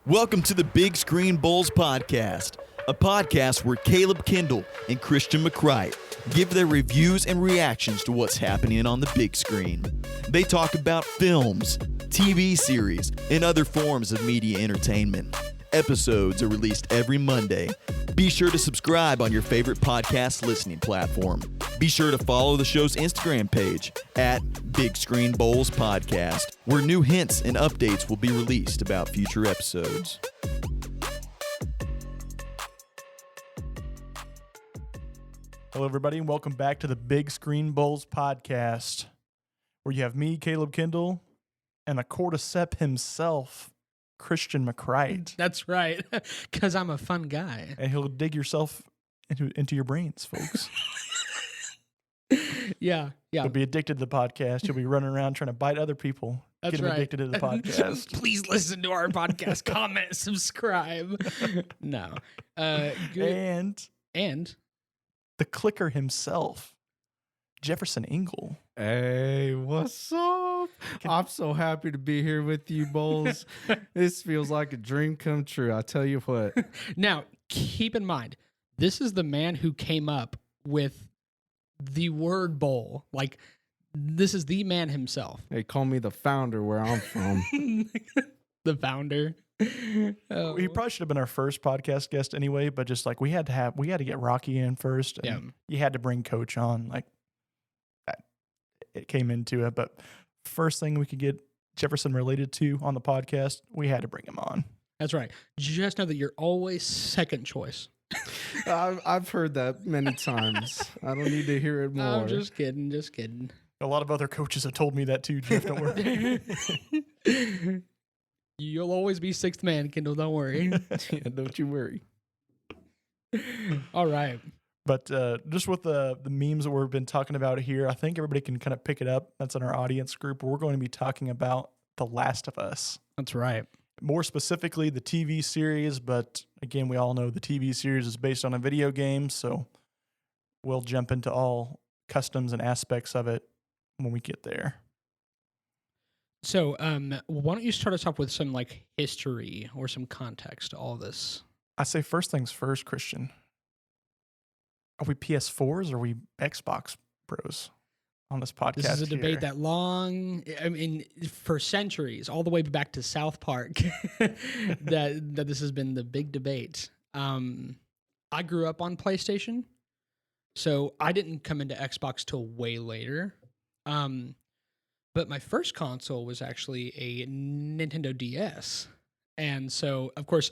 Welcome to the Big Screen Bols podcast, a podcast where Caleb Kendall and Christian McCright give their reviews and reactions to what's happening on the big screen. They talk about films, TV series, and other forms of media entertainment. Episodes are released every Monday. Be sure to subscribe on your favorite podcast listening platform. Be sure to follow the show's Instagram page at Big Screen Bols Podcast, where new hints and updates will be released about future episodes. Hello, everybody, and welcome back to the Big Screen Bols Podcast, where you have me, Caleb Kendall, and the cordyceps himself, Christian McCright. That's right, because I'm a fun guy. And he'll dig yourself into your brains, folks. Yeah. You'll be addicted to the podcast. You'll be running around trying to bite other people. That's Get them right. addicted to the podcast. Please listen to our podcast, comment, subscribe. No. Good. And the clicker himself, Jefferson Engel. Hey, what's up? I'm so happy to be here with you, Bols. This feels like a dream come true. I tell you what. Now, keep in mind, this is the man who came up with the word bowl. Like, this is the man himself. They call me the founder where I'm from. The founder. Oh. He probably should have been our first podcast guest anyway, but just like we had to get Rocky in first. And Yeah. You had to bring Coach on. Like, it came into it, but first thing we could get Jefferson related to on the podcast, we had to bring him on. That's right. Just know that you're always second choice. I've heard that many times. I don't need to hear it more. I'm just kidding. A lot of other coaches have told me that too, Jeff. Don't worry. You'll always be sixth man, Kendall. Don't worry. Yeah, don't you worry. All right. But just with the memes that we've been talking about here, I think everybody can kind of pick it up. That's in our audience group. We're going to be talking about The Last of Us. That's right. More specifically, the TV series. But again, we all know the TV series is based on a video game. So we'll jump into all customs and aspects of it when we get there. So why don't you start us off with some like history or some context to all this? I say first things first, Christian. Are we PS4s or are we Xbox Pros on this podcast? This is a debate here? that long, I mean, for centuries, all the way back to South Park, that this has been the big debate. I grew up on PlayStation, so I didn't come into Xbox till way later. But my first console was actually a Nintendo DS. And so, of course,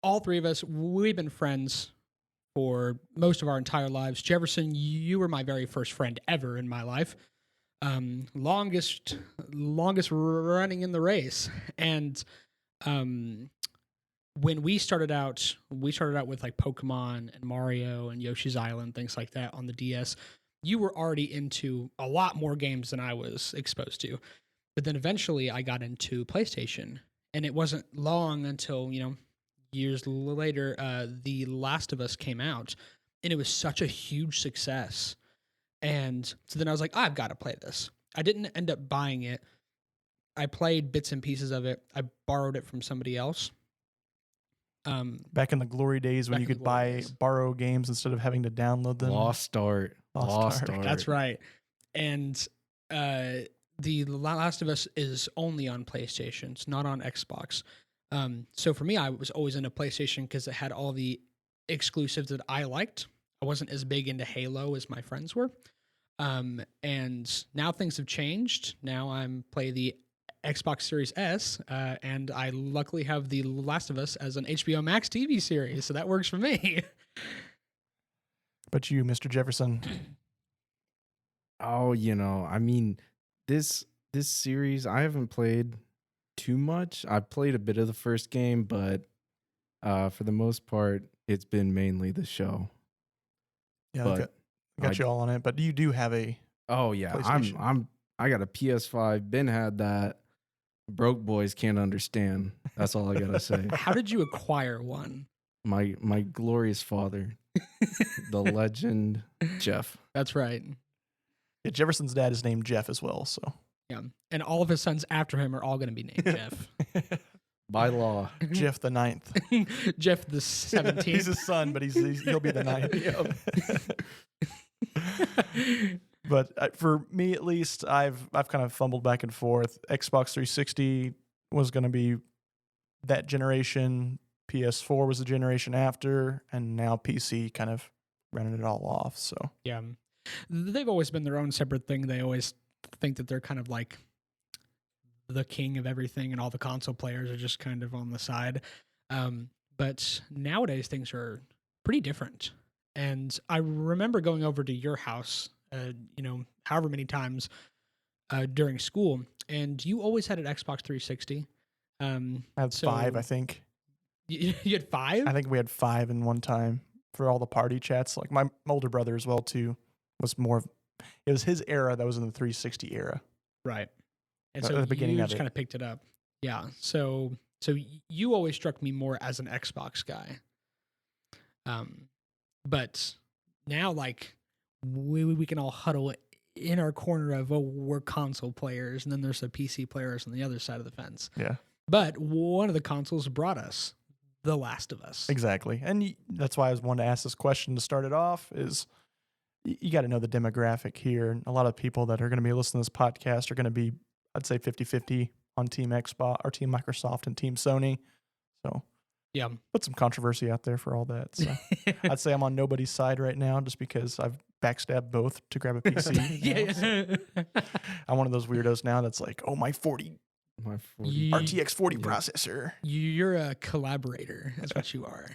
all three of us, we've been friends for most of our entire lives. Jefferson, you were my very first friend ever in my life. Longest running in the race. And when we started out with like Pokemon and Mario and Yoshi's Island, things like that on the DS. You were already into a lot more games than I was exposed to. But then eventually I got into PlayStation. And it wasn't long until, years later, The Last of Us came out. And it was such a huge success. And so then I was like, I've got to play this. I didn't end up buying it. I played bits and pieces of it. I borrowed it from somebody else. Back in the glory days when you could borrow games instead of having to download them. Lost start. That's right. And The Last of Us is only on PlayStation. It's not on Xbox. So for me, I was always into PlayStation because it had all the exclusives that I liked. I wasn't as big into Halo as my friends were. And now things have changed. Now I'm play the Xbox Series S, and I luckily have The Last of Us as an HBO Max TV series, so that works for me. But you, Mr. Jefferson. Oh, I mean, this series, I haven't played too much. I played a bit of the first game, but for the most part, it's been mainly the show. Yeah, I got you all on it. But you do have a Oh yeah, PlayStation. I got a PS5. Ben had that. Broke boys can't understand. That's all I gotta say. How did you acquire one? My glorious father, the legend Jeff. That's right. Yeah, Jefferson's dad is named Jeff as well. So Yeah. And all of his sons after him are all going to be named Jeff. By law. Jeff the ninth. Jeff the 17th. He's his son, but he'll be the ninth. But for me, at least, I've kind of fumbled back and forth. Xbox 360 was going to be that generation. PS4 was the generation after, and now PC kind of running it all off. So Yeah. They've always been their own separate thing. They always think that they're kind of like the king of everything, and all the console players are just kind of on the side. But nowadays things are pretty different. And I remember going over to your house, however many times during school, and you always had an Xbox 360. I had 5, I think. You had 5? I think we had 5 in one time for all the party chats. Like my older brother as well too was more of, it was his era that was in the 360 era. Right. And At so the beginning you of just it. kind of picked it up. Yeah. So you always struck me more as an Xbox guy. But now, like, we can all huddle in our corner of, we're console players, and then there's the PC players on the other side of the fence. Yeah, But one of the consoles brought us The Last of Us. exactly. And that's why I was wanting to ask this question to start it off is you got to know the demographic here. And a lot of people that are going to be listening to this podcast are going to be, I'd say 50-50 on Team Xbox or Team Microsoft and Team Sony. So Yeah. put some controversy out there for all that. So I'd say I'm on nobody's side right now just because I've backstabbed both to grab a PC. Yeah. I'm one of those weirdos now that's like, oh, my 40 My 40. Ye- RTX 40 Yeah. processor. You're a collaborator. That's what you are.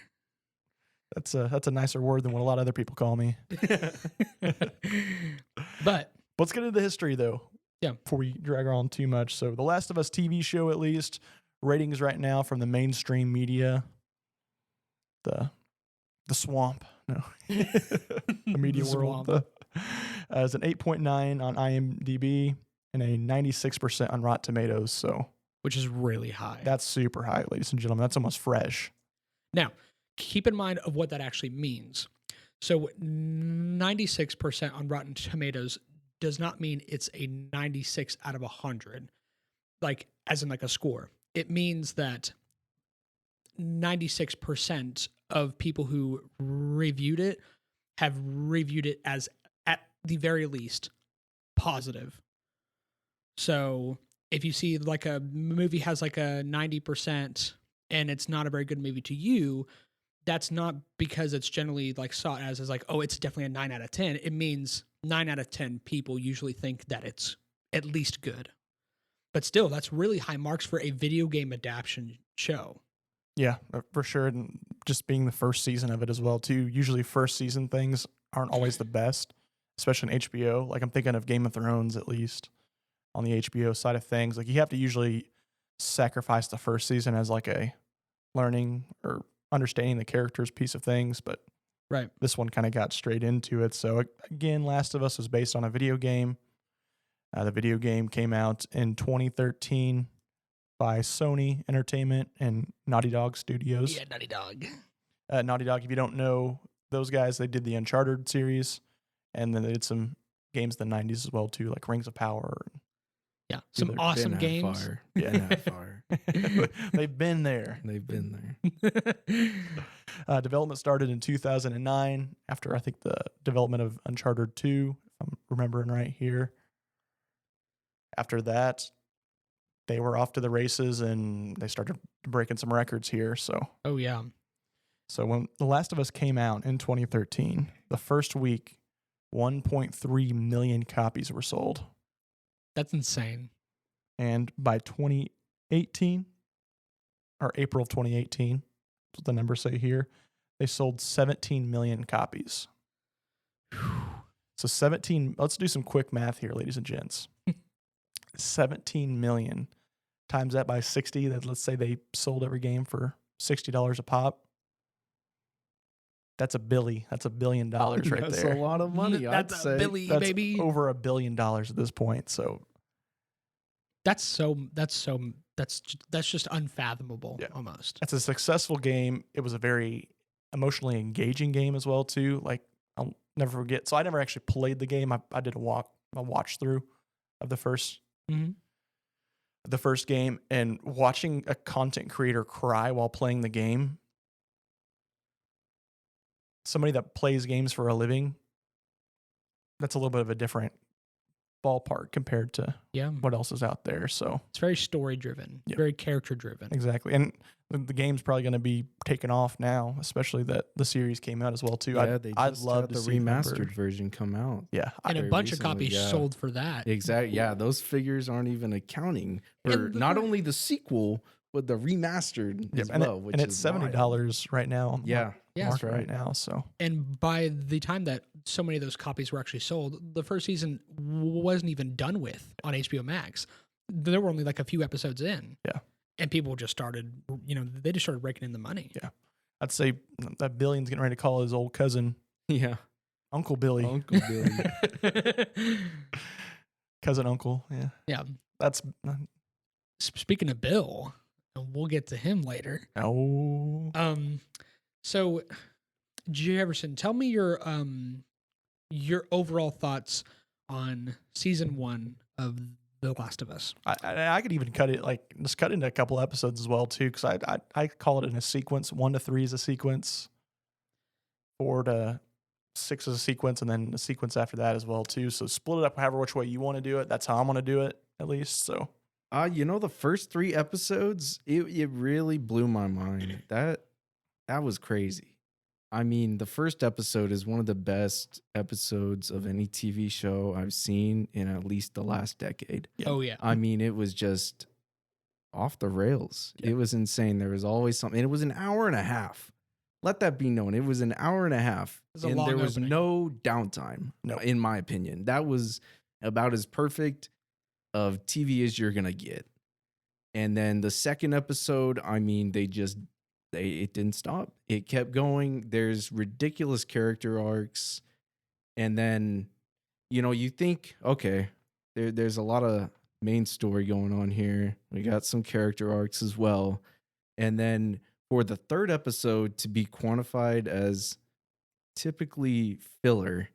That's a nicer word than what a lot of other people call me. But Let's get into the history though. Yeah. Before we drag on too much. So The Last of Us TV show, at least, ratings right now from the mainstream media. The swamp. No. The media The world. swamp. Is an 8.9 on IMDb and a 96% on Rotten Tomatoes. So which is really high. that's super high, ladies and gentlemen. That's almost fresh. Now, keep in mind of what that actually means. So 96% on Rotten Tomatoes does not mean it's a 96 out of 100, like as in like a score. It means that 96% of people who reviewed it have reviewed it as, at the very least, positive. So if you see like a movie has like a 90% and it's not a very good movie to you, that's not because it's generally like sought as like, oh, it's definitely a 9 out of 10. It means 9 out of 10 people usually think that it's at least good. But still, that's really high marks for a video game adaptation show. Yeah, for sure. And just being the first season of it as well, too. Usually first season things aren't always the best, especially in HBO. Like I'm thinking of Game of Thrones, at least on the HBO side of things. Like you have to usually sacrifice the first season as like a learning or understanding the characters piece of things. But Right. this one kind of got straight into it. So again, Last of Us was based on a video game. The video game came out in 2013 by Sony Entertainment and Naughty Dog Studios. Yeah, Naughty Dog. Naughty Dog, if you don't know those guys, they did the Uncharted series, and then they did some games in the 90s as well, too, like Rings of Power. Yeah, some Either awesome Been that games. far. Yeah. Been that far. They've been there. They've been there. Development started in 2009 after, I think, the development of Uncharted 2, if I'm remembering right here. After that, they were off to the races, and they started breaking some records here, so... Oh, yeah. So when The Last of Us came out in 2013, the first week, 1.3 million copies were sold. That's insane. And by 2018, or April of 2018, that's what the numbers say here, they sold 17 million copies. So 17, let's do some quick math here, ladies and gents. 17 million times that by 60, that let's say they sold every game for $60 a pop. That's $1 billion. That's $1 billion right That's there. a lot of money, I'd That's say. a Billy, That's baby. over $1 billion at this point. So That's just unfathomable. Yeah. Almost. it's a successful game. It was a very emotionally engaging game as well too. Like I'll never forget. So I never actually played the game. I did a watch through of the first the first game, and watching a content creator cry while playing the game, somebody that plays games for a living, that's a little bit of a different ballpark compared to Yeah. what else is out there. So It's very story driven, Yep. very character driven. exactly, and the game's probably going to be taken off now, especially that the series came out as well too. Yeah, they I'd just love had to the see remastered version come out. Yeah, And a very bunch of recently, copies yeah. sold for that. Exactly. Yeah, those figures aren't even accounting for And the not fir- only the sequel but the remastered Yep, as and, well. Which and it's is wild. $70 right now on the Yeah, Yeah, market that's right now. So And by the time that so many of those copies were actually sold, the first season wasn't even done with on HBO Max. There were only like a few episodes in. Yeah. And people just started, they just started raking in the money. Yeah. I'd say that Billion's getting ready to call his old cousin Yeah, Uncle Billy, Uncle Billy. cousin Uncle. Yeah, Yeah. that's Speaking of Bill, and we'll get to him later. oh So Jefferson, tell me your overall thoughts on season 1 of The Last of Us. I could even cut it just cut into a couple episodes as well too, because I call it in a sequence. 1 to 3 is a sequence, 4 to 6 is a sequence, and then a sequence after that as well too. So split it up however which way you want to do it. That's how I'm going to do it at least. So The first 3 episodes, it really blew my mind. That was crazy. I mean, the first episode is one of the best episodes of any TV show I've seen in at least the last decade. Yeah. Oh yeah. I mean, it was just off the rails. Yeah. It was insane. There was always something. And it was an hour and a half. Let that be known. It was an hour and a half. was a And long there was opening. no downtime, No. in my opinion. That was about as perfect of TV as you're going to get. And then the second episode, I mean, it didn't stop. It kept going. There's ridiculous character arcs. And then, you think, okay, there's a lot of main story going on here. We got some character arcs as well. And then for the third episode to be quantified as typically filler,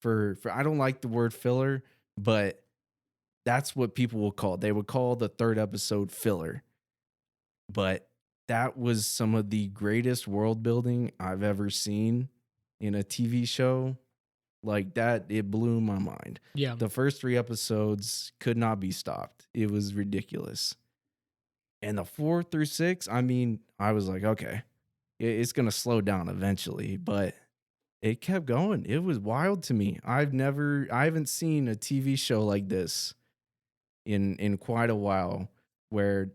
for I don't like the word filler, but that's what people will call it. They would call the third episode filler. But that was some of the greatest world building I've ever seen in a TV show. Like that, it blew my mind. Yeah. The first 3 episodes could not be stopped. It was ridiculous. And the 4 through 6, I mean, I was like, okay, it's going to slow down eventually, but it kept going. It was wild to me. I haven't seen a TV show like this in quite a while, where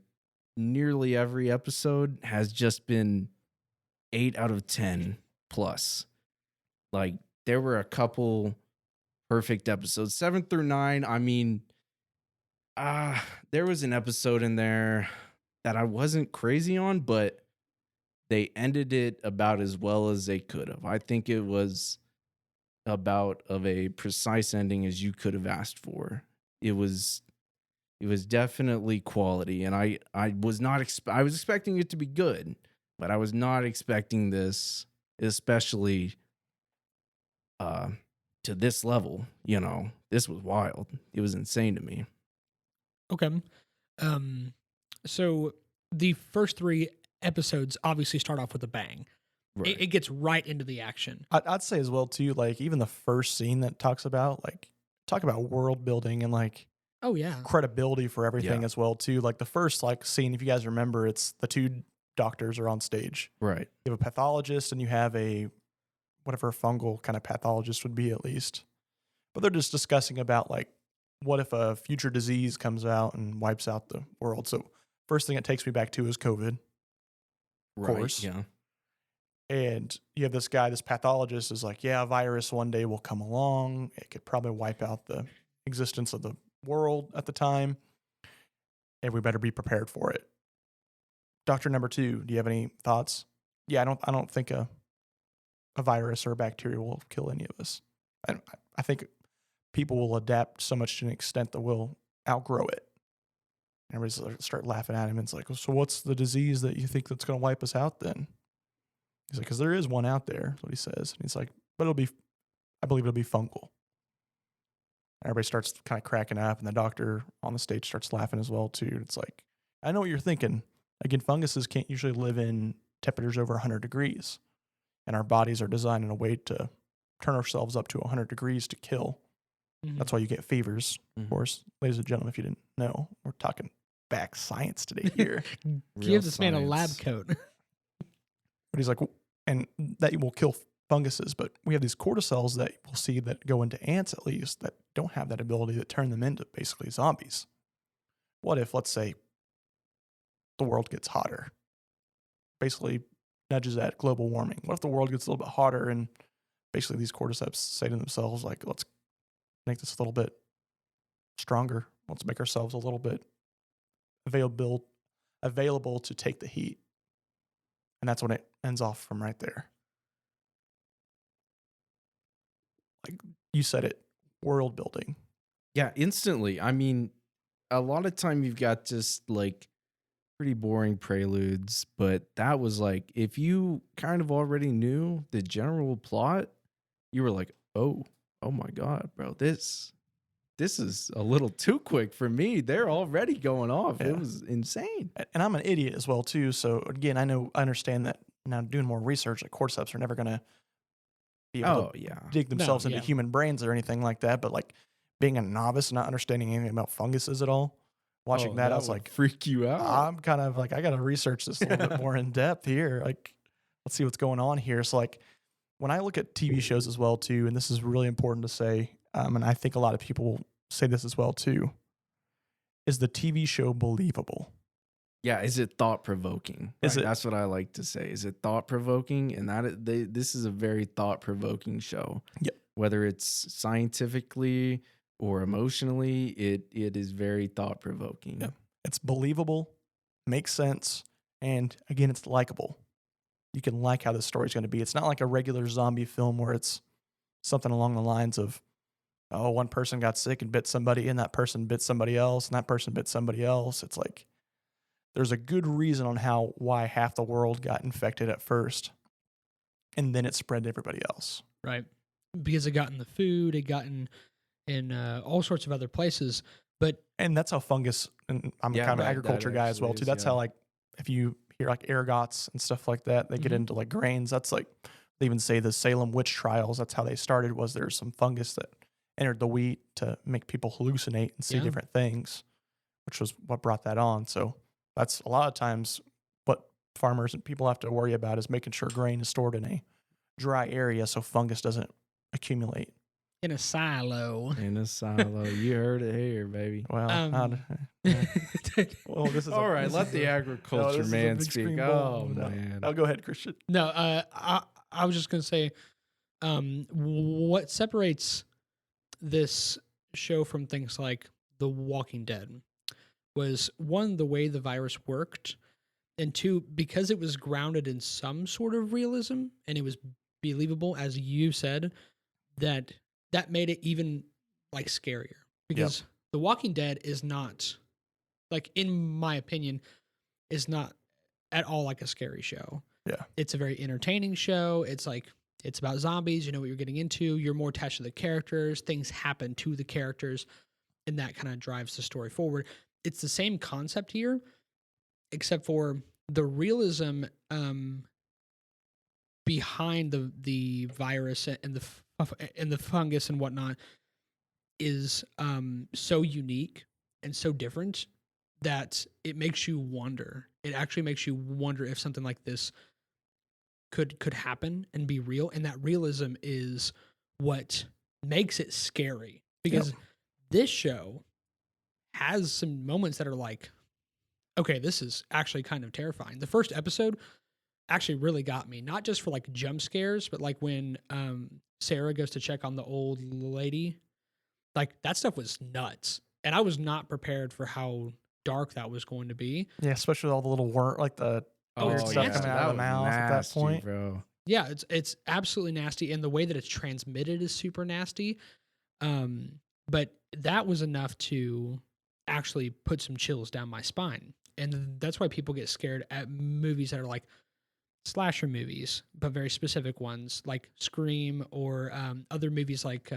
nearly every episode has just been 8 out of 10 plus. Like, there were a couple perfect episodes. 7 through 9, I mean, there was an episode in there that I wasn't crazy on, but they ended it about as well as they could have. I think it was about of a precise ending as you could have asked for. It was definitely quality, and I was not I was expecting it to be good, but I was not expecting this, especially to this level. This was wild. It was insane to me. Okay. So the first 3 episodes obviously start off with a bang. Right. It gets right into the action. I'd say as well too, like even the first scene that talk about world building and like Oh yeah. credibility for everything Yeah. as well too. Like the first scene, if you guys remember, it's the 2 doctors are on stage. Right. You have a pathologist and you have a whatever a fungal kind of pathologist would be at least. But they're just discussing about like what if a future disease comes out and wipes out the world. So first thing it takes me back to is COVID. Course. Yeah. And you have this guy, this pathologist is like, yeah, a virus one day will come along. It could probably wipe out the existence of the world at the time. And we better be prepared for it. Doctor number 2, do you have any thoughts? Yeah, I don't think a virus or a bacteria will kill any of us. I think people will adapt so much to an extent that we'll outgrow it. Everybody's start laughing at him. And it's like, so what's the disease that you think that's going to wipe us out then? He's like, because there is one out there. That's what he says. And he's like, but I believe it'll be fungal. Everybody starts kind of cracking up, and the doctor on the stage starts laughing as well too. It's like, I know what you're thinking. Again, funguses can't usually live in temperatures over 100 degrees, and our bodies are designed in a way to turn ourselves up to 100 degrees to kill. That's why you get fevers. Of course, ladies and gentlemen, if you didn't know, we're talking back science today here. Give this man a lab coat. But he's like, and that will kill funguses, but we have these cordyceps that we'll see that go into ants at least that don't have that ability to turn them into basically zombies. What if, let's say, the world gets hotter? Basically nudges at global warming. What if the world gets a little bit hotter and basically these cordyceps say to themselves, like, let's make this a little bit stronger. Let's make ourselves a little bit available to take the heat. And that's when it ends off from right there. Like you said it, world building. Yeah, instantly. I mean, a lot of time you've got just like pretty boring preludes, but that was like, if you kind of already knew the general plot, you were like, oh my God, bro, this is a little too quick for me. They're already going off. Yeah. It was insane. And I'm an idiot as well too. So again, I understand that now doing more research, like cordyceps are never going to be able to dig themselves into human brains or anything like that. But like being a novice, not understanding anything about funguses at all, watching that I was like, freak you out. I'm kind of like, I got to research this a little bit more in depth here. Like, let's see what's going on here. So like when I look at TV shows as well too, and this is really important to say, and I think a lot of people say this as well too, is the TV show believable? Yeah, is it thought provoking? Is it? That's what I like to say. Is it thought provoking? And this is a very thought provoking show. Yep. Whether it's scientifically or emotionally, it is very thought provoking. Yep. It's believable, makes sense, and again, it's likable. You can like how this story's going to be. It's not like a regular zombie film where it's something along the lines of, oh, one person got sick and bit somebody, and that person bit somebody else, and that person bit somebody else. It's like there's a good reason on why half the world got infected at first, and then it spread to everybody else. Right. Because it got in the food, it got in all sorts of other places. And that's how fungus, and I'm kind of an agriculture guy as well too. That's how, like, if you hear like ergots and stuff like that, they get into like grains. That's like, they even say the Salem witch trials, that's how they started, was there's some fungus that entered the wheat to make people hallucinate and see different things, which was what brought that on. So that's a lot of times what farmers and people have to worry about, is making sure grain is stored in a dry area so fungus doesn't accumulate. In a silo. You heard it here, baby. Well, well, this is all right. Let the agriculture man speak. Oh, man. I'll go ahead, Christian. No, I was just going to say, what separates this show from things like The Walking Dead was, one, the way the virus worked, and two, because it was grounded in some sort of realism and it was believable, as you said, that made it even like scarier. Because The Walking Dead is not, like, in my opinion, is not at all like a scary show. Yeah. It's a very entertaining show. It's like, it's about zombies. You know what you're getting into. You're more attached to the characters. Things happen to the characters, and that kind of drives the story forward. It's the same concept here, except for the realism behind the virus and the fungus and whatnot is so unique and so different that it makes you wonder. It actually makes you wonder if something like this could happen and be real. And that realism is what makes it scary, because this show has some moments that are like, okay, this is actually kind of terrifying. The first episode actually really got me, not just for like jump scares, but like when Sarah goes to check on the old lady, like that stuff was nuts. And I was not prepared for how dark that was going to be. Yeah, especially with all the little like the weird stuff coming out of the mouth at that point. Bro. Yeah, it's absolutely nasty, and the way that it's transmitted is super nasty. But that was enough to actually put some chills down my spine. And that's why people get scared at movies that are like slasher movies, but very specific ones like Scream or other movies like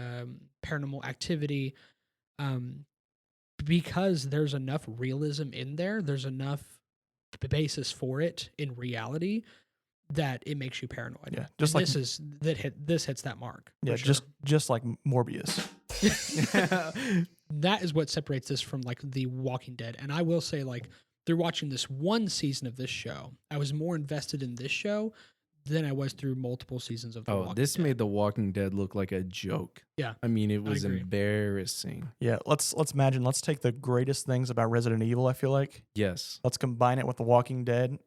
Paranormal Activity. because there's enough realism in there. There's enough basis for it in reality that it makes you paranoid. Yeah, just And like this hits that mark. yeah, for sure. just like Morbius. That is what separates this from like The Walking Dead. And I will say, like, through watching this one season of this show, I was more invested in this show than I was through multiple seasons of The Walking This Dead. made The Walking Dead look like a joke. Yeah. I mean, it was agree. embarrassing. Yeah, let's imagine. Let's take the greatest things about Resident Evil. I feel like Yes. let's combine it with The Walking Dead.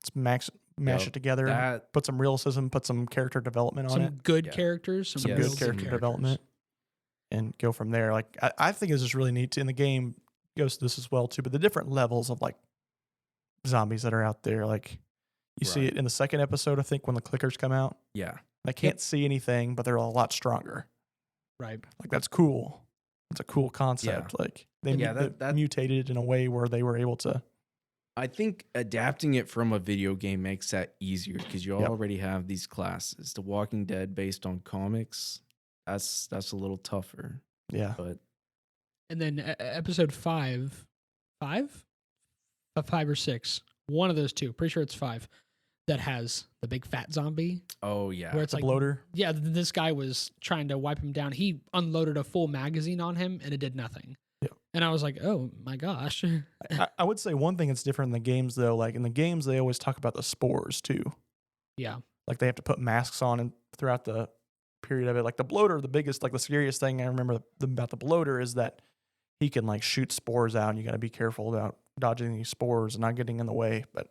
Let's mash Yep, it together. that- Put some realism. Put some character development on Some it. good Yeah. characters, Some Yes. good realistic character characters. development, and go from there. Like I think it's just really neat. In the game goes to this as well too. But the different levels of like zombies that are out there, like you see Right. it in the second episode. I think when the clickers come out, Yeah. they can't see anything, but they're a lot stronger. Right. Like that's cool. It's a cool concept. Like they Yeah, that- mutated in a way where they were able to. I think adapting it from a video game makes that easier because you Yep. already have these classes. The Walking Dead based on comics, that's a little tougher. Yeah. But And then episode five or six, one of those two, pretty sure it's 5, that has the big fat zombie. oh yeah, Where it's The like, bloater. yeah, this guy was trying to wipe him down. He unloaded a full magazine on him and it did nothing. Yeah. And I was like, oh my gosh. I would say one thing that's different in the games though. Like in the games, they always talk about the spores too. Yeah. Like they have to put masks on and throughout the period of it. Like the bloater, the biggest, like the scariest thing I remember about the bloater is that he can like shoot spores out, and you got to be careful about dodging these spores and not getting in the way. But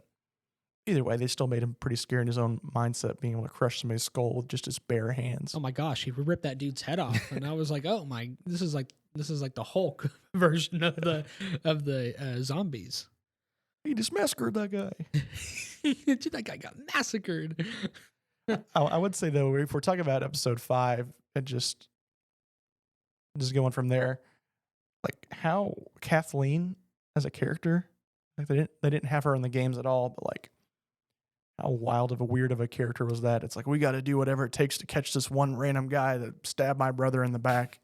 either way, they still made him pretty scary in his own mindset, being able to crush somebody's skull with just his bare hands. Oh my gosh, he ripped that dude's head off. And I was like, oh my, this is like the Hulk version of the zombies. He just massacred that guy. Dude, that guy got massacred. I would say though, if we're talking about episode 5 and just going from there, like how Kathleen as a character, like they didn't have her in the games at all, but like how wild of a weird of a character was that? It's like we got to do whatever it takes to catch this one random guy that stabbed my brother in the back.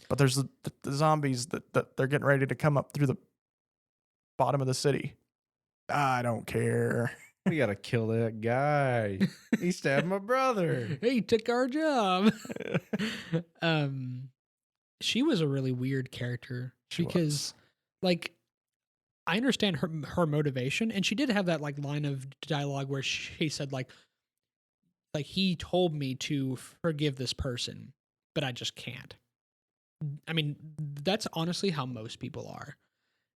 But there's the zombies that they're getting ready to come up through the bottom of the city. I don't care. we gotta kill that guy. He stabbed my brother. He took our job. She was a really weird character She because was. like I understand her motivation, and she did have that like line of dialogue where she said like he told me to forgive this person, but I just can't. I mean, that's honestly how most people are.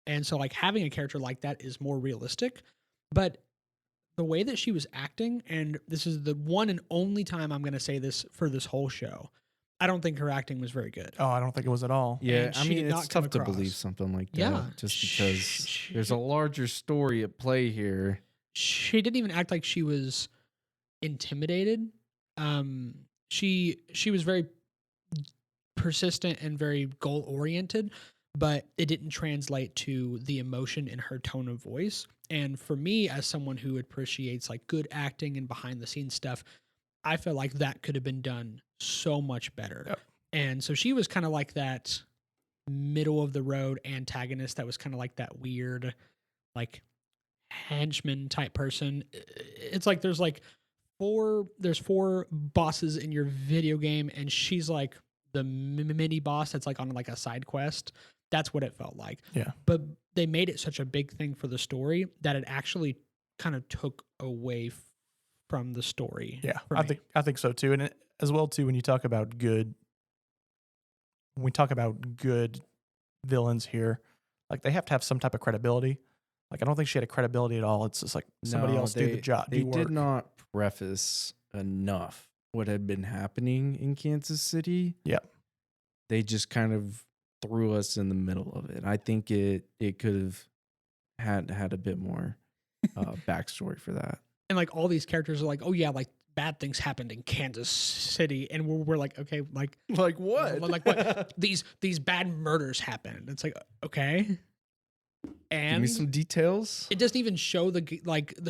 And so like having a character like that is more realistic, but the way that she was acting, and this is the one and only time I'm going to say this for this whole show, I don't think her acting was very good. Oh, I don't think it was at all. Yeah, And I she mean, did it's not come tough to across. believe something like that. Yeah. Just because there's a larger story at play here. She didn't even act like she was intimidated. She was very persistent and very goal oriented, but it didn't translate to the emotion in her tone of voice. And for me, as someone who appreciates like good acting and behind the scenes stuff, I feel like that could have been done so much better. Yep. And so she was kind of like that middle of the road antagonist that was kind of like that weird, like henchman type person. It's like there's four bosses in your video game, and she's like the mini boss that's like on like a side quest. That's what it felt like. Yeah. But they made it such a big thing for the story that it actually kind of took away from the story. Yeah, for I me. think so too, and as well too when we talk about good villains here, like they have to have some type of credibility. Like I don't think she had a credibility at all. It's just like somebody No, else do the job. They do did work. not preface enough what had been happening in Kansas City. Yep. They just kind of threw us in the middle of it. I think it could have had a bit more backstory for that. And like all these characters are like, oh yeah, like bad things happened in Kansas City, and we're like, okay, like what? Like what? these bad murders happened. It's like okay, and Give me some details. it doesn't even show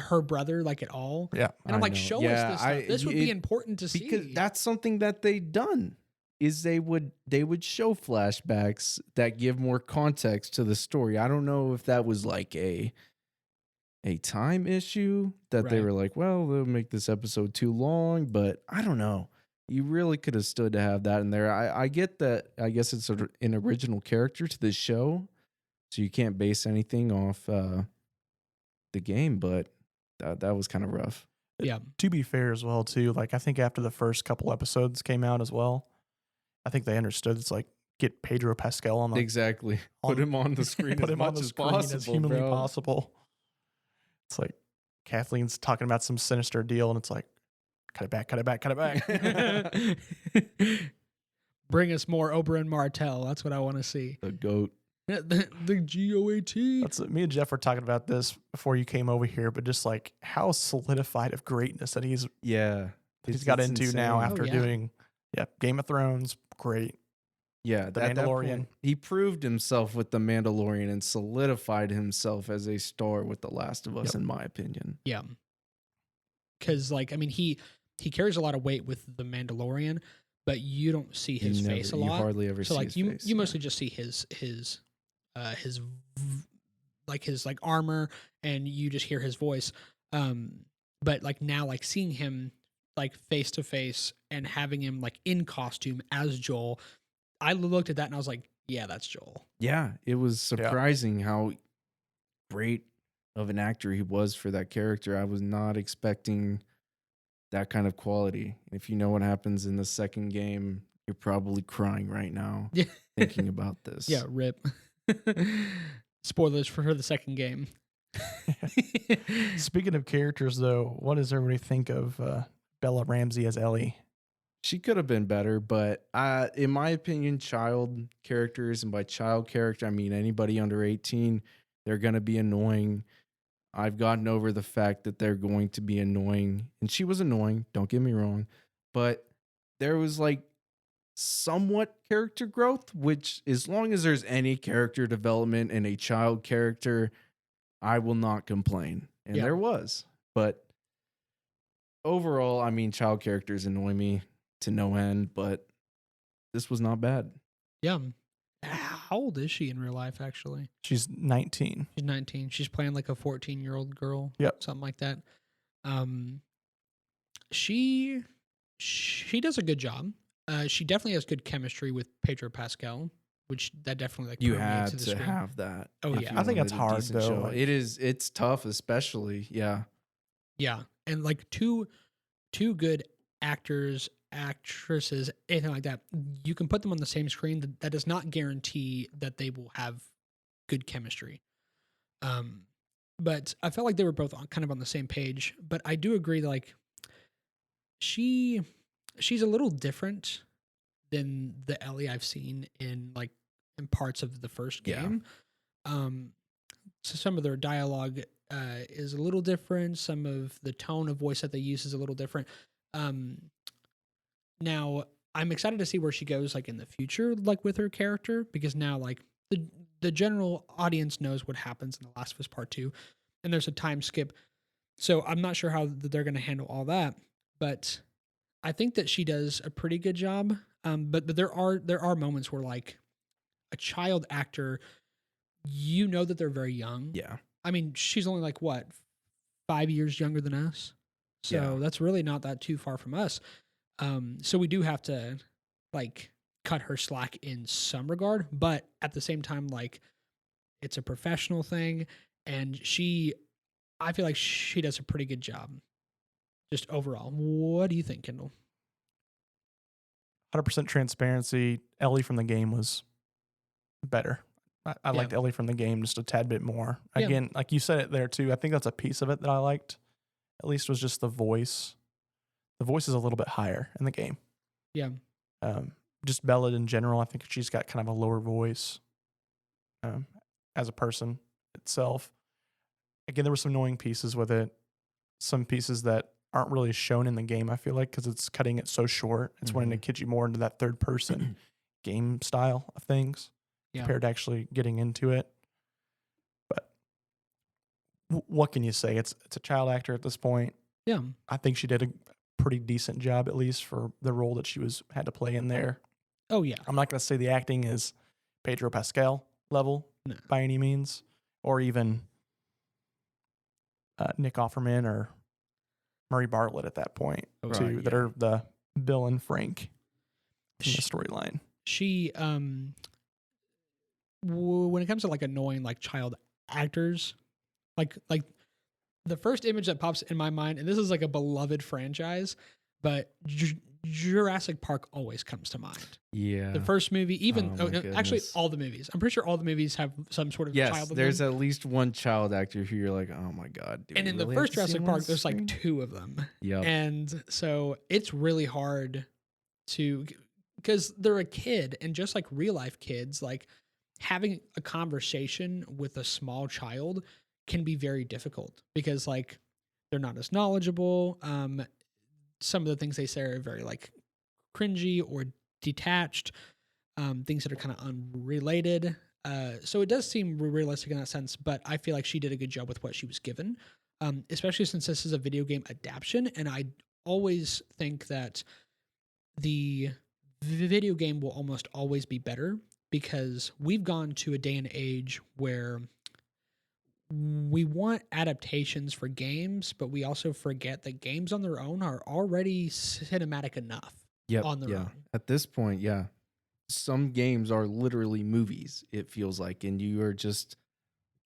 her brother like at all. Yeah, And I'm I like, know. show Yeah, us this stuff. This would be it- important to see. Because that's something that they done. is they would show flashbacks that give more context to the story. I don't know if that was like a time issue that they Right. were like, well, they'll make this episode too long, but I don't know. You really could have stood to have that in there. I get that. I guess it's an original character to the show, so you can't base anything off the game, but that was kind of rough. Yeah. To be fair as well, too, like I think after the first couple episodes came out as well, I think they understood it's like get Pedro Pascal on the Exactly. Put him on the screen put as him on much the as screen possible, as humanly bro. possible. It's like Kathleen's talking about some sinister deal, and it's like, cut it back, cut it back, cut it back. Bring us more Oberyn Martell. That's what I want to see. The goat. The GOAT. That's me and Jeff were talking about this before you came over here, but just like how solidified of greatness that he's got it's into now insane. after yeah. doing Game of Thrones, great. Yeah, The at that Mandalorian. point, he proved himself with The Mandalorian and solidified himself as a star with The Last of Us, Yep. in my opinion. Yeah. Because, like, I mean, he carries a lot of weight with the Mandalorian, but you don't see his face a You lot. hardly ever So, see like, his you face. you mostly just see his armor, and you just hear his voice. But like now, like seeing him like face to face and having him like in costume as Joel, I looked at that and I was like, yeah, that's Joel. Yeah, it was surprising how great of an actor he was for that character. I was not expecting that kind of quality. If you know what happens in the second game, you're probably crying right now Yeah. thinking about this. Yeah, rip. Spoilers for the second game. Speaking of characters, though, what does everybody think of Bella Ramsey as Ellie? She could have been better, but in my opinion, child characters, and by child character, I mean anybody under 18, they're going to be annoying. I've gotten over the fact that they're going to be annoying. And she was annoying, don't get me wrong. But there was like somewhat character growth, which as long as there's any character development in a child character, I will not complain. And Yeah. there was. But overall, I mean, child characters annoy me to no end, but this was not bad. Yeah. How old is she in real life, actually? She's 19. She's 19. She's playing like a 14-year-old girl. Yep. Something like that. She does a good job. She definitely has good chemistry with Pedro Pascal, which that definitely like You permeates had the to screen. have that. Oh, if yeah. you I think wanted that's a hard, decent though, show. like- It's tough, especially. Yeah. Yeah, and like two good actors, actresses, anything like that, you can put them on the same screen. That does not guarantee that they will have good chemistry. But I felt like they were both kind of on the same page. But I do agree that like she's a little different than the Ellie I've seen in parts of the first Yeah. game. So some of their dialogue is a little different. Some of the tone of voice that they use is a little different. Now I'm excited to see where she goes like in the future, like with her character, because now like the general audience knows what happens in The Last of Us Part 2, and there's a time skip. So I'm not sure how they're going to handle all that, but I think that she does a pretty good job. But there are moments where like a child actor, you know that they're very young. Yeah. I mean, she's only like what, 5 years younger than us, so Yeah. that's really not that too far from us. So we do have to like cut her slack in some regard, but at the same time, like it's a professional thing, and I feel like she does a pretty good job, just overall. What do you think, Kendall? 100% transparency. Ellie from the game was better. I liked Ellie from the game just a tad bit more. Yeah. Again, like you said it there too. I think that's a piece of it that I liked. At least was just the voice. The voice is a little bit higher in the game. Yeah. Just Bella in general, I think she's got kind of a lower voice as a person itself. Again, there were some annoying pieces with it. Some pieces that aren't really shown in the game, I feel like, because it's cutting it so short. It's wanting to get you more into that third person game style of things compared to actually getting into it. But what can you say? It's a child actor at this point. Yeah. I think she did a pretty decent job, at least for the role that she had to play in there. Oh yeah. I'm not going to say the acting is Pedro Pascal level No. by any means, or even Nick Offerman or Murray Bartlett at that point, Oh, too, right, that yeah. are the Bill and Frank from the Sh- storyline. She when it comes to like annoying like child actors, like the first image that pops in my mind, and this is like a beloved franchise, but Jurassic Park always comes to mind. Yeah. The first movie, even Oh my no, actually goodness. all the movies. I'm pretty sure all the movies have some sort of Yes, child in there's them. at least one child actor who you're like, oh my god. Do And we in really the have first to see Jurassic him on Park, there's screen? like 2 of them. Yep. And so it's really hard to, because they're a kid, and just like real life kids, like having a conversation with a small child can be very difficult because like they're not as knowledgeable. Some of the things they say are very like cringy or detached, things that are kind of unrelated. So it does seem realistic in that sense, but I feel like she did a good job with what she was given, especially since this is a video game adaptation. And I always think that the video game will almost always be better because we've gone to a day and age where we want adaptations for games, but we also forget that games on their own are already cinematic enough Yep. on their yeah. own. At this point, yeah. Some games are literally movies, it feels like, and you are just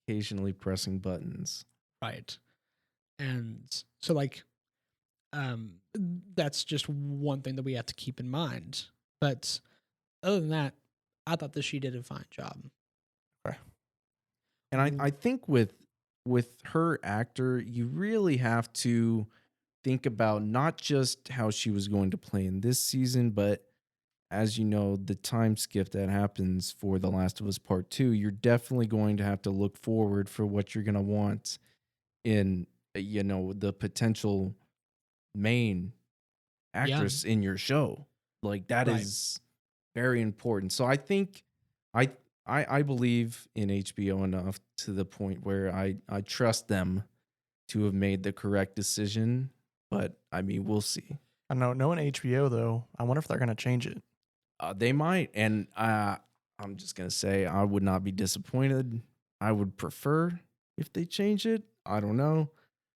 occasionally pressing buttons. Right. And so like that's just one thing that we have to keep in mind. But other than that, I thought that she did a fine job. And I think with her actor, you really have to think about not just how she was going to play in this season, but as you know, the time skip that happens for The Last of Us Part 2, you're definitely going to have to look forward for what you're going to want in, the potential main actress in your show. Like that Right. is very important. So I think I believe in HBO enough to the point where I trust them to have made the correct decision. But I mean, we'll see. I know, knowing HBO though, I wonder if they're going to change it. They might, and I'm just gonna say I would not be disappointed. I would prefer if they change it. I don't know.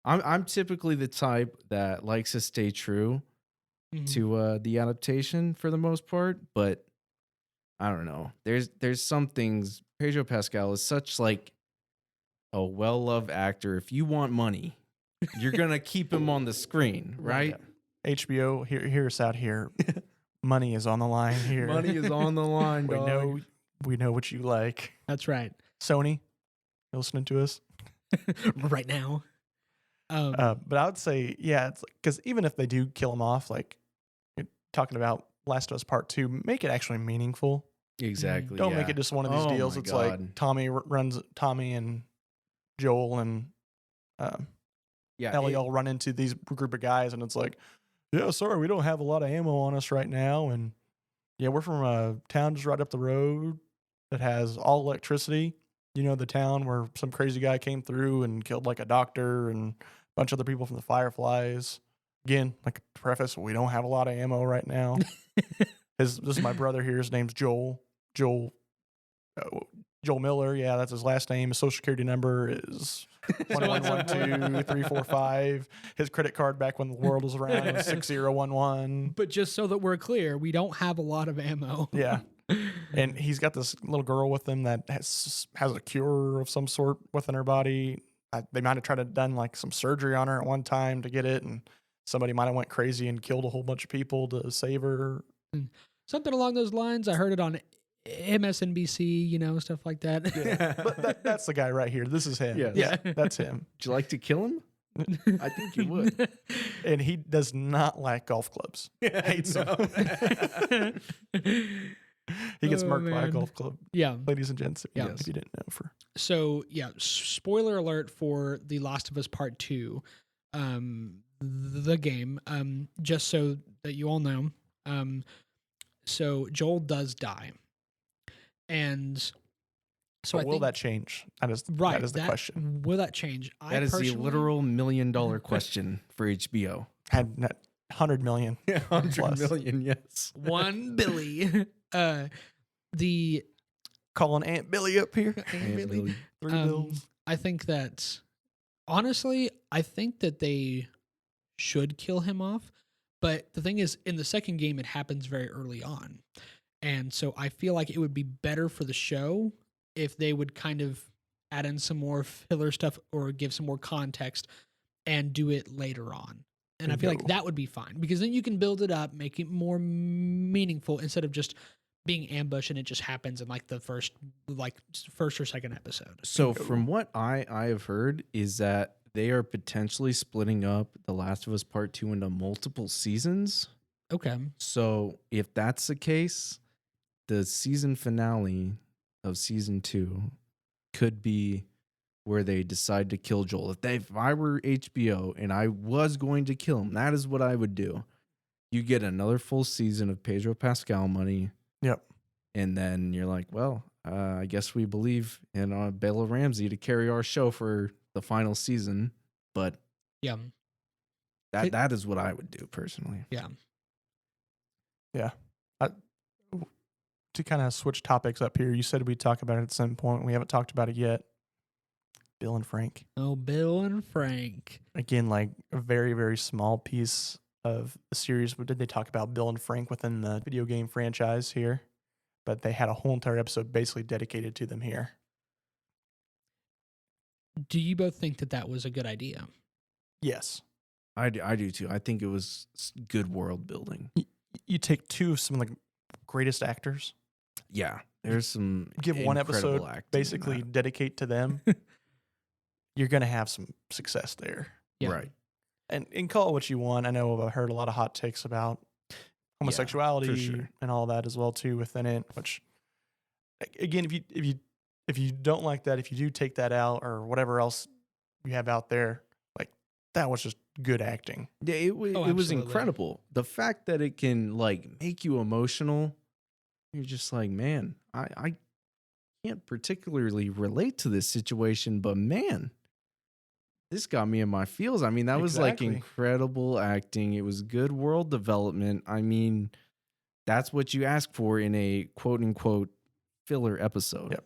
I'm typically the type that likes to stay true Mhm. to the adaptation for the most part, but I don't know. There's some things. Pedro Pascal is such like a well-loved actor. If you want money, you're gonna keep him on the screen, right? HBO, hear us out here. Money is on the line here. Money is on the line, we dog. we know what you like. That's right. Sony, you listening to us? Right now. But I would say, yeah, it's because even if they do kill him off, like you're talking about Last of Us Part 2, make it actually meaningful. Exactly. Don't make yeah. it just one of these Oh deals. my It's God. like Tommy and Joel and Yeah, Ellie all run into these group of guys, and it's like, yeah, sorry, we don't have a lot of ammo on us right now, and yeah, we're from a town just right up the road that has all electricity. You know, the town where some crazy guy came through and killed like a doctor and a bunch of other people from the Fireflies. Again, like preface, we don't have a lot of ammo right now. This is my brother here. His name's Joel. Joel Miller. Yeah, that's his last name. His social security number is 1112345. His credit card back when the world was around was 6011. But just so that we're clear, we don't have a lot of ammo. Yeah. And he's got this little girl with him that has a cure of some sort within her body. They might have tried to done like some surgery on her at one time to get it, and somebody might have went crazy and killed a whole bunch of people to save her. Something along those lines. I heard it on MSNBC, stuff like that. Yeah. But that's the guy right here. This is him. Yes. Yeah, that's him. Would you like to kill him? I think you would. And he does not like golf clubs. Hates them. He gets Oh, murked by a man. golf club, Yeah. ladies and gents. Yeah. If you didn't know. So yeah, spoiler alert for The Last of Us Part 2, the game. Just so that you all know, so Joel does die, and so Will that change? That is right. That is the question. Will that change? That is the literal $1 million question for HBO. Had 100 million. 100 Plus. million, yes. 1 Billy. The Calling Aunt Billy up here. Aunt Billy. 3 bills. I think that honestly, I think that they should kill him off. But the thing is, in the second game, it happens very early on. And so I feel like it would be better for the show if they would kind of add in some more filler stuff or give some more context and do it later on. And I feel like that would be fine because then you can build it up, make it more meaningful instead of just being ambushed and it just happens in like the first or second episode. So from what I have heard is that they are potentially splitting up The Last of Us Part 2 into multiple seasons. Okay. So if that's the case, the season finale of season 2 could be where they decide to kill Joel. If I were HBO and I was going to kill him, that is what I would do. You get another full season of Pedro Pascal money. Yep. And then you're like, well, I guess we believe in Bella Ramsey to carry our show for the final season. But Yeah. that is what I would do personally. Yeah. Yeah. To kind of switch topics up here, you said we'd talk about it at some point. We haven't talked about it yet. Bill and Frank. Oh, Bill and Frank. Again, like a very, very small piece of the series. Did they talk about Bill and Frank within the video game franchise here? But they had a whole entire episode basically dedicated to them here. Do you both think that that was a good idea? Yes. I do too. I think it was good world building. You take two of some of the greatest actors, Yeah. There's some give one incredible episode, acting in basically that. dedicate to them. You're going to have some success there. Yeah. Right. And call it what you want. I know I've heard a lot of hot takes about homosexuality sure. and all that as well too within it, which again, if you don't like that, if you do take that out or whatever else you have out there, like that was just good acting. Yeah, it was absolutely. incredible. The fact that it can like make you emotional, you're just like, man, I can't particularly relate to this situation, but man, this got me in my feels. I mean, that was like Exactly. incredible acting. It was good world development. I mean, that's what you ask for in a quote unquote filler episode. Yep.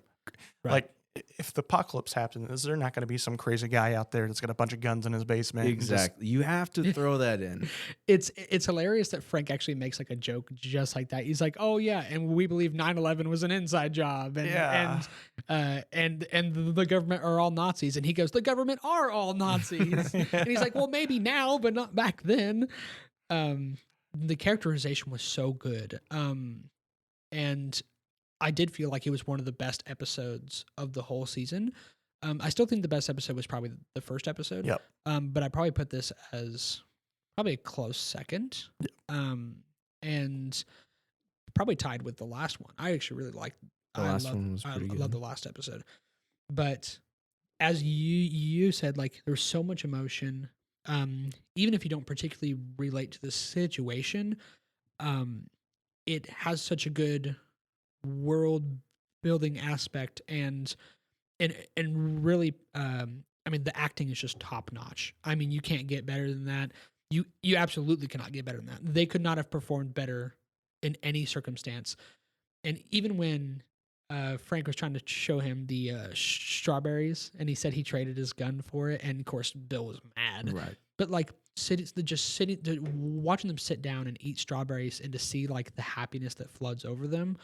Right. Like if the apocalypse happens, is there not going to be some crazy guy out there that's got a bunch of guns in his basement? and just- Exactly. You have to throw that in. It's hilarious that Frank actually makes like a joke just like that. He's like, "Oh yeah, and we believe 9/11 was an inside job, and Yeah. and the government are all Nazis." And he goes, "The government are all Nazis." And he's like, "Well, maybe now, but not back then." The characterization was so good, and I did feel like it was one of the best episodes of the whole season. I still think the best episode was probably the first episode. Yep. But I probably put this as probably a close second. And probably tied with the last one. I actually really liked The last one was pretty I good. love the last episode. But as you said, like there's so much emotion. Even if you don't particularly relate to the situation, it has such a good world building aspect and really I mean the acting is just top notch. I mean you can't get better than that. You absolutely cannot get better than that. They could not have performed better in any circumstance. And even when Frank was trying to show him the strawberries and he said he traded his gun for it, and of course Bill was mad. Right. But like watching them sit down and eat strawberries and to see like the happiness that floods over them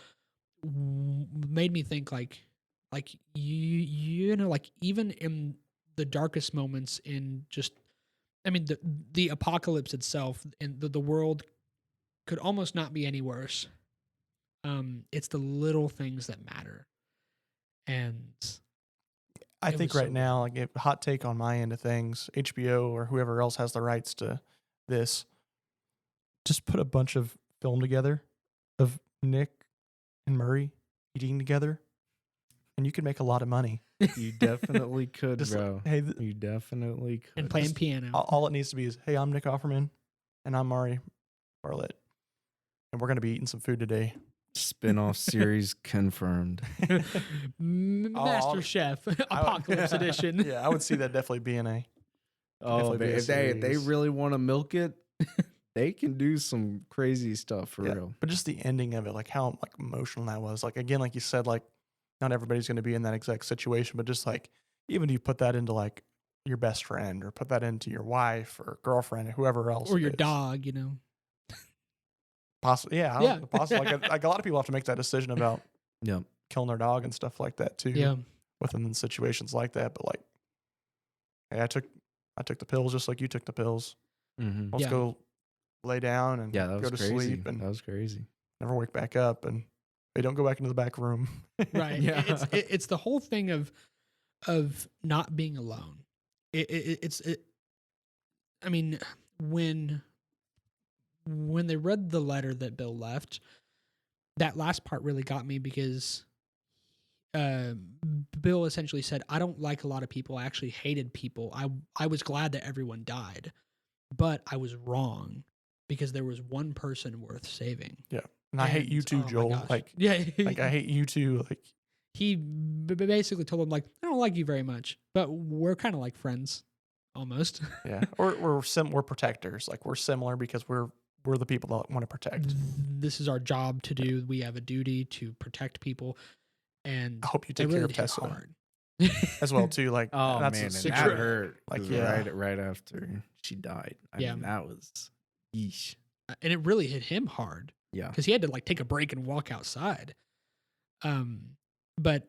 made me think like you know like even in the darkest moments in just I mean the apocalypse itself and the world could almost not be any worse. It's the little things that matter. And I It think was so right now, like a hot take on my end of things, HBO or whoever else has the rights to this, just put a bunch of film together of Nick and Murray eating together, and you could make a lot of money. You definitely could, Just bro. Hey, You definitely could. and playing piano. all it needs to be is, hey, I'm Nick Offerman, and I'm Mari Bartlett, and we're going to be eating some food today. Spin-off series confirmed. Master Chef Apocalypse Edition. Yeah, I would see that definitely being a Oh, Definitely be a if they series. really want to milk it, they can do some crazy stuff for real. But just the ending of it, like how like emotional that was. Like again, like you said, like not everybody's going to be in that exact situation, but just like even if you put that into like your best friend or put that into your wife or girlfriend or whoever else, Or it your is. dog, Possibly, yeah, Yeah. possibly. Like a lot of people have to make that decision about Yeah. killing their dog and stuff like that too. Yeah. Within situations like that, but like, hey, I took the pills just like you took the pills. Mm-hmm. Let's Yeah. go lay down and Yeah, that go was to crazy. sleep and That was crazy. never wake back up. And they don't go back into the back room. Right. Yeah. It's the whole thing of not being alone. I mean, when they read the letter that Bill left, that last part really got me because Bill essentially said, "I don't like a lot of people. I actually hated people. I was glad that everyone died, but I was wrong because there was one person worth saving." Yeah. And I hate you And- too, oh my Joel. gosh. Like, yeah, like I hate you too. Like, he basically told him like, "I don't like you very much, but we're kind of like friends, almost." yeah. Or we're protectors. Like we're similar because we're the people that want to protect. This is our job to do. We have a duty to protect people, and I hope you it take care really of hit Tessa hard. as well too. Like, Oh that's man, a and super- that hurt. Like, 'cause yeah. right after she died. I Yeah. mean, that was yeesh. And it really hit him hard Yeah. because he had to like take a break and walk outside. But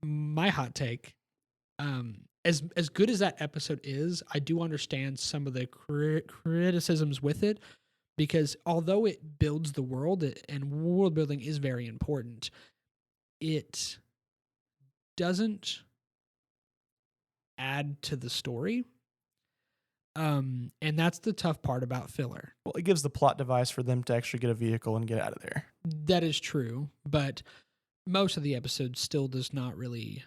my hot take, as good as that episode is, I do understand some of the criticisms with it because although it builds the world and world building is very important, it doesn't add to the story. And that's the tough part about filler. Well, it gives the plot device for them to actually get a vehicle and get out of there. That is true, but most of the episode still does not really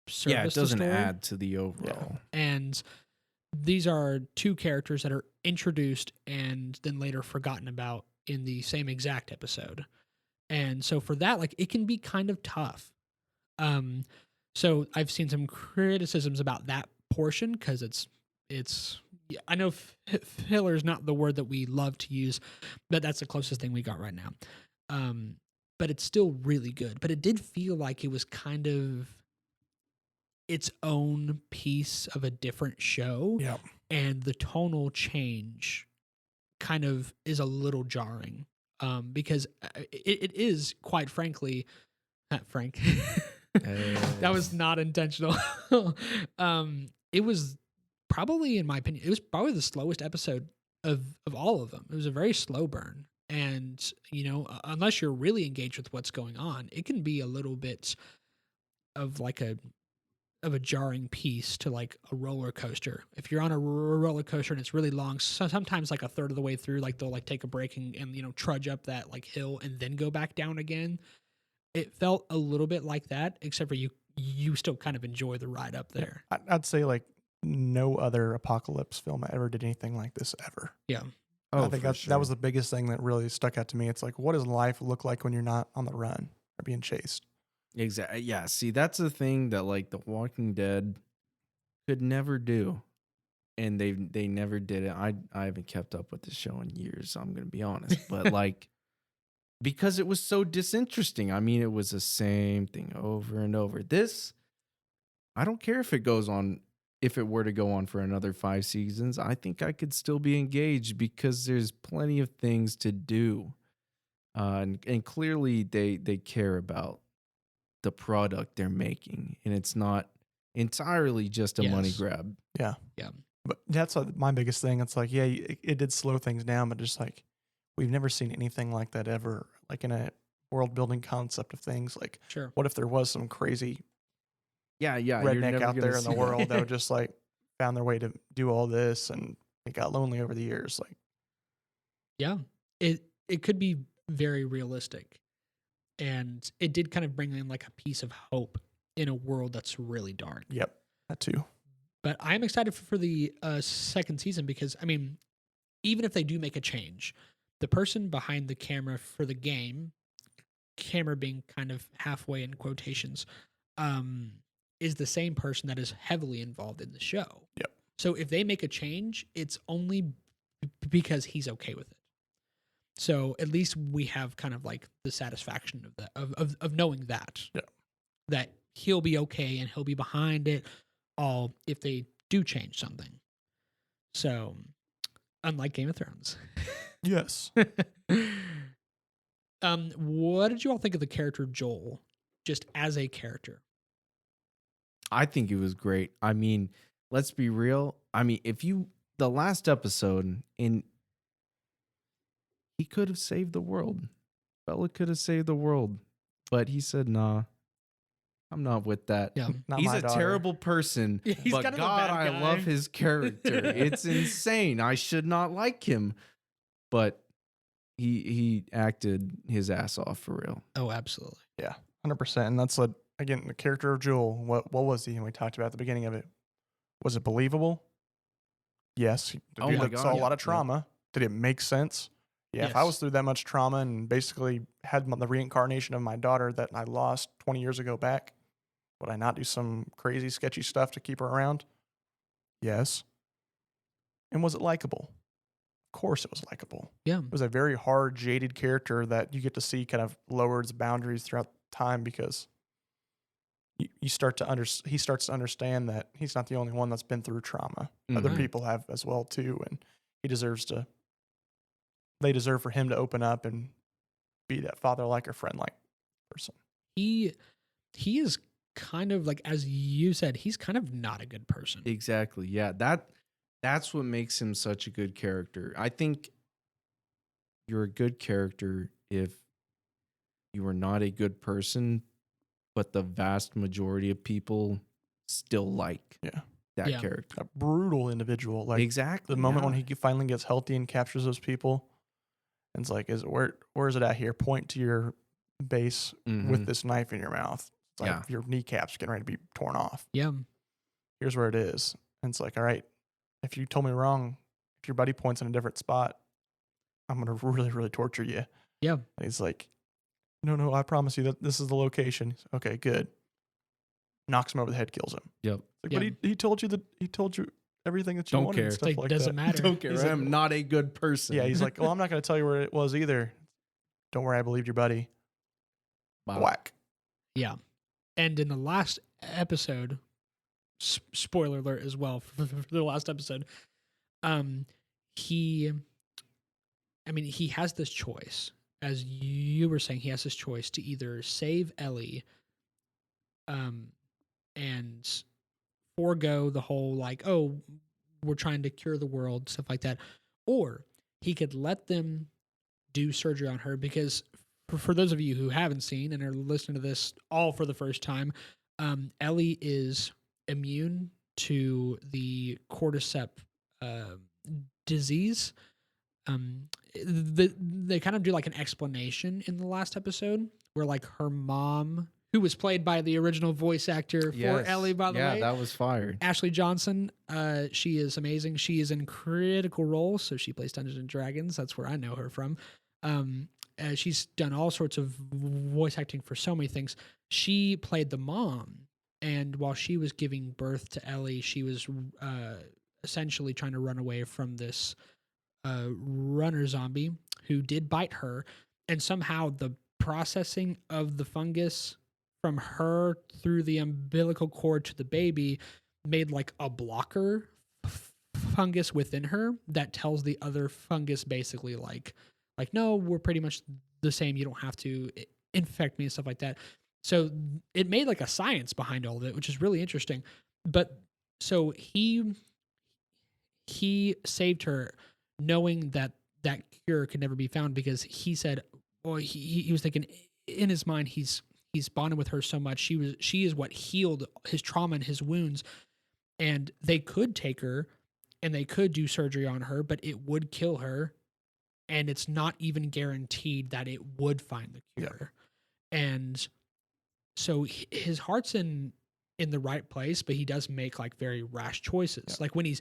service Yeah, it doesn't the story. add to the overall. And these are two characters that are introduced and then later forgotten about in the same exact episode. And so for that, like, it can be kind of tough. So I've seen some criticisms about that portion because yeah, I know filler is not the word that we love to use, but that's the closest thing we got right now. But it's still really good. But it did feel like it was kind of its own piece of a different show. Yeah. And the tonal change kind of is a little jarring because it is, quite frankly, Frank. That was not intentional. It was probably, in my opinion, it was probably the slowest episode of all of them. It was a very slow burn. And, unless you're really engaged with what's going on, it can be a little bit of like a jarring piece to like a roller coaster. If you're on a roller coaster and it's really long, so sometimes like a third of the way through, like they'll like take a break and trudge up that like hill and then go back down again. It felt a little bit like that, except for you still kind of enjoy the ride up there. I'd say like no other apocalypse film ever did anything like this ever. Yeah. I think that was the biggest thing that really stuck out to me. It's like, what does life look like when you're not on the run or being chased? Exactly. Yeah. See, that's the thing that like The Walking Dead could never do, and they never did it. I haven't kept up with the show in years, so I'm gonna be honest. But like, because it was so disinteresting. I mean, it was the same thing over and over. This, I don't care if it goes on. If it were to go on for another 5 seasons, I think I could still be engaged because there's plenty of things to do, and clearly they care about the product they're making, and it's not entirely just a money Yes. grab. Yeah. Yeah. But that's my biggest thing. It's like, yeah, it did slow things down, but just like, we've never seen anything like that ever, like in a world building concept of things. Like, Sure. what if there was some crazy Yeah, you're redneck never out gonna there in the see that. world that would just like found their way to do all this and it got lonely over the years. Like, Yeah. It could be very realistic. And it did kind of bring in like a piece of hope in a world that's really dark. yep, that too. But I'm excited for the second season because, I mean, even if they do make a change, the person behind the camera for the game, camera being kind of halfway in quotations, is the same person that is heavily involved in the show. Yep. So if they make a change, it's only because he's okay with it. So at least we have kind of like the satisfaction of that, of knowing that, that he'll be okay and he'll be behind it all if they do change something. So unlike Game of Thrones. Yes. What did you all think of the character Joel, just as a character? I think it was great. I mean, let's be real. I mean, the last episode, he could have saved the world. Bella could have saved the world, but he said, "Nah, I'm not with that." Yeah. Not He's my a daughter. terrible person, Yeah, he's but kind of the God, bad I guy. love his character. It's insane. I should not like him, but he acted his ass off for real. Oh, absolutely. Yeah, 100%. And that's again, the character of Joel. What was he? And we talked about at the beginning of it. Was it believable? Yes. The Oh dude my that God, saw a yeah, lot of yeah. trauma. Did it make sense? Yeah. If I Yes. was through that much trauma and basically had the reincarnation of my daughter that I lost 20 years ago back, would I not do some crazy, sketchy stuff to keep her around? Yes. And was it likable? Of course it was likable. Yeah. It was a very hard, jaded character that you get to see kind of lower its boundaries throughout time because he starts to understand that he's not the only one that's been through trauma. Other Mhm. people have as well too, and they deserve for him to open up and be that father-like or friend-like person. He is kind of like, as you said, he's kind of not a good person. Exactly. Yeah. That's what makes him such a good character. I think you're a good character if you are not a good person, but the vast majority of people still like that Yeah. character. A brutal individual. Like Exactly. the moment when yeah. he finally gets healthy and captures those people, and it's like, where is it at here? Point to your base with Mhm. this knife in your mouth. It's like Yeah. your kneecap's getting ready to be torn off. Yeah. Here's where it is. And it's like, all right, if you told me wrong, if your buddy points in a different spot, I'm going to really, really torture you. Yeah. And he's like, no, I promise you that this is the location. He's, okay, good. Knocks him over the head, kills him. Yep. Like, Yeah. but he told you everything that you Don't wanted care. and It's stuff Like, like doesn't that. matter. Don't care. He's like, I'm not a good person. Yeah, he's like, well, I'm not going to tell you where it was either. Don't worry, I believed your buddy. Wow. Whack. Yeah. And in the last episode, spoiler alert as well for the last episode, he has this choice. As you were saying, he has this choice to either save Ellie and forego the whole, like, oh, we're trying to cure the world, stuff like that, or he could let them do surgery on her, because for those of you who haven't seen and are listening to this all for the first time, Ellie is immune to the cordyceps disease. They kind of do like an explanation in the last episode where, like, her mom, who was played by the original voice actor for Yes. Ellie, by the way, Yeah, that was fired. Ashley Johnson, she is amazing. She is in Critical Role, so she plays Dungeons and Dragons. That's where I know her from. She's done all sorts of voice acting for so many things. She played the mom, and while she was giving birth to Ellie, she was essentially trying to run away from this runner zombie who did bite her, and somehow the processing of the fungus from her through the umbilical cord to the baby made like a blocker fungus within her that tells the other fungus basically like no, we're pretty much the same, you don't have to infect me and stuff like that. So it made like a science behind all of it, which is really interesting. But so he saved her knowing that that cure could never be found, because he said, or he was thinking in his mind, he's bonded with her so much. She is what healed his trauma and his wounds. And they could take her and they could do surgery on her, but it would kill her. And it's not even guaranteed that it would find the cure. Yeah. And so his heart's in the right place, but he does make like very rash choices. Yeah. Like when he's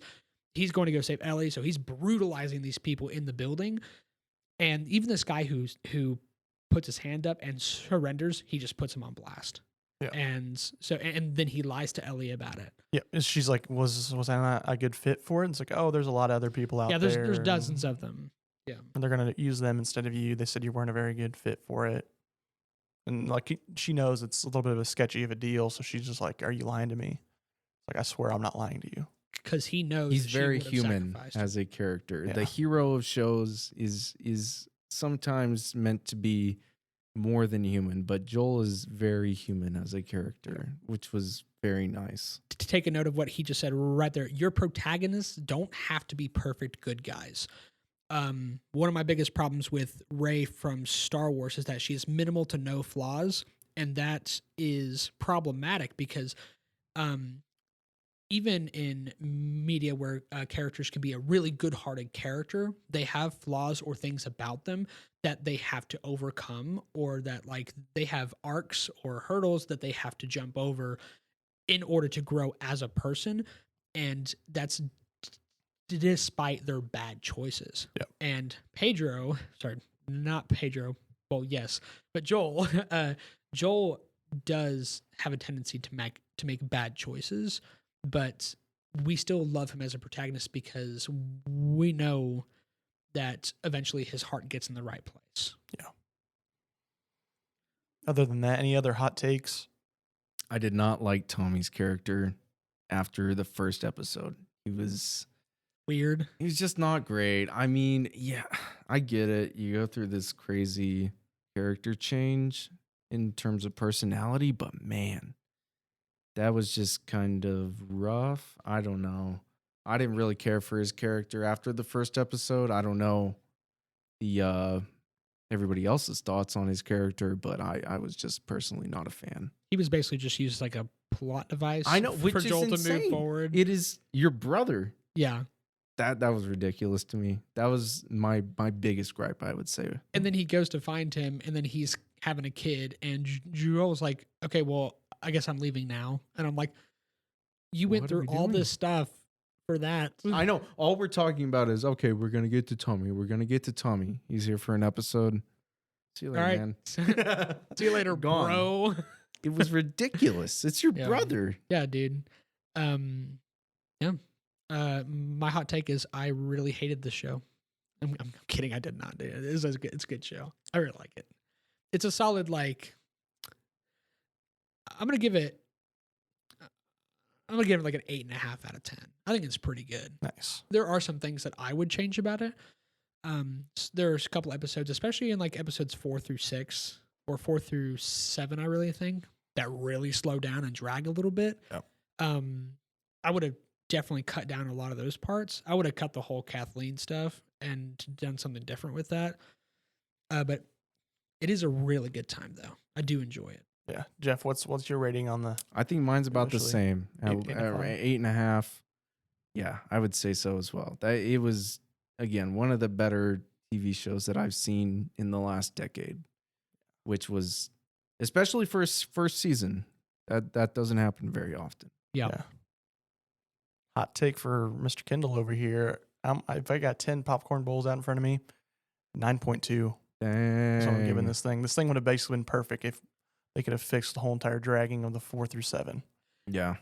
going to go save Ellie, so he's brutalizing these people in the building. And even this guy who puts his hand up and surrenders, he just puts him on blast. Yeah. And so, and then he lies to Ellie about it. Yeah, and she's like, was I not a good fit for it? And it's like, oh, there's a lot of other people out Yeah, there. there's dozens of them. Yeah. And they're gonna use them instead of you. They said you weren't a very good fit for it. And like she knows it's a little bit of a sketchy of a deal, so she's just like, "Are you lying to me?" Like, I swear I'm not lying to you. Because he knows He's that she very would have human sacrificed. as a character. Yeah. The hero of shows is sometimes meant to be more than human, but Joel is very human as a character, which was very nice. To take a note of what he just said right there, your protagonists don't have to be perfect good guys. One of my biggest problems with Rey from Star Wars is that she has minimal to no flaws, and that is problematic because even in media where characters can be a really good-hearted character, they have flaws or things about them that they have to overcome, or that like they have arcs or hurdles that they have to jump over in order to grow as a person, and that's despite their bad choices. Yep. And not Pedro, well, yes, but Joel, Joel does have a tendency to make bad choices, but we still love him as a protagonist because we know that eventually his heart gets in the right place. Yeah. Other than that, any other hot takes? I did not like Tommy's character after the first episode. He was Weird. just not great. I mean, yeah, I get it. You go through this crazy character change in terms of personality, but man, that was just kind of rough. I don't know. I didn't really care for his character after the first episode. I don't know the everybody else's thoughts on his character, but I was just personally not a fan. He was basically just used like a plot device. I know, which for is Joel to insane. move forward. It is your brother. Yeah. That was ridiculous to me. That was my biggest gripe, I would say. And then he goes to find him, and then he's having a kid, and Joel's like, okay, well, I guess I'm leaving now. And I'm like, you went What are through we all doing? this stuff for that. I know. All we're talking about is, okay, we're going to get to Tommy. We're going to get to Tommy. He's here for an episode. See you All later, right. man. See you later, Gone. bro. It was ridiculous. It's your Yeah. brother. Yeah, dude. Yeah. My hot take is I really hated this show. I'm kidding. I did not. It's a good show. I really like it. It's a solid, like, I'm gonna give it like an 8.5 out of 10. I think it's pretty good. Nice. There are some things that I would change about it. There's a couple episodes, especially in like episodes 4 through 6 or 4 through 7, I really think, that really slow down and drag a little bit. Yep. I would have definitely cut down a lot of those parts. I would have cut the whole Kathleen stuff and done something different with that. But it is a really good time, though. I do enjoy it. Yeah. Jeff, what's your rating on the I think mine's about the Initially, same. 8.5. 8.5. Yeah, I would say so as well. It was, again, one of the better TV shows that I've seen in the last decade, which was, especially for its first season, that doesn't happen very often. Yeah. hot take for Mr. Kindle over here? If I got 10 popcorn bowls out in front of me, 9.2 is what I'm giving this thing. This thing would have basically been perfect if they could have fixed the whole entire dragging of the 4 through 7. Yeah.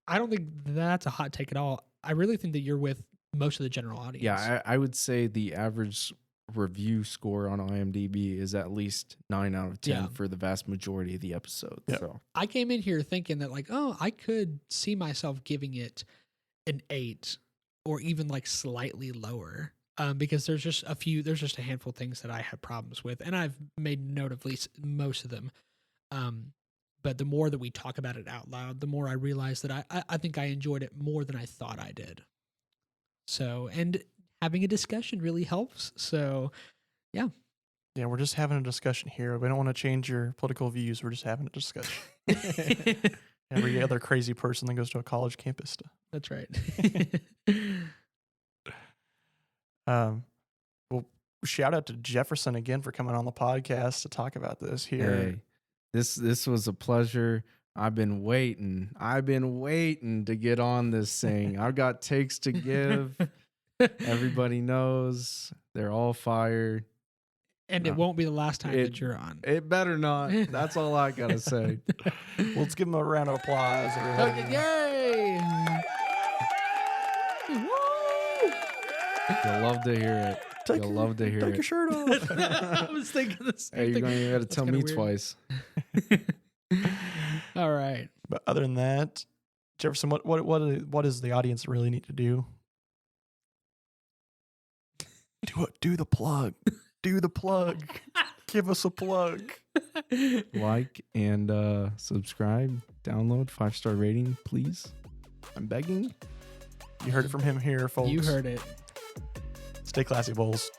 I don't think that's a hot take at all. I really think that you're with most of the general audience. Yeah, I would say the average review score on IMDb is at least 9 out of 10 Yeah. for the vast majority of the episodes. Yep. So I came in here thinking that, like, oh, I could see myself giving it an 8 or even like slightly lower. Because there's just a handful of things that I have problems with, and I've made note of at least most of them. But the more that we talk about it out loud, the more I realize that I think I enjoyed it more than I thought I did. So, and having a discussion really helps. So, Yeah, we're just having a discussion here. We don't want to change your political views. We're just having a discussion. Every other crazy person that goes to a college campus. That's right. Well, shout out to Jefferson again for coming on the podcast to talk about this here. hey, this was a pleasure. I've been waiting to get on this thing. I've got takes to give. Everybody knows they're all fired. And No. it won't be the last time It- that you're on. It better not. That's all I gotta say. Well, let's give him a round of applause. Everybody. Yay! You'll love to hear it. You'll love to hear Take it. your shirt off. I was thinking the same Hey, you're thing. gonna you gotta That's tell kinda me weird. twice. All right. But other than that, Jefferson, what does the audience really need to do? Do the plug. Do the plug. Give us a plug. Like and subscribe, download, 5-star rating, please. I'm begging. You heard it from him here, folks. You heard it. Stay classy, Bowls.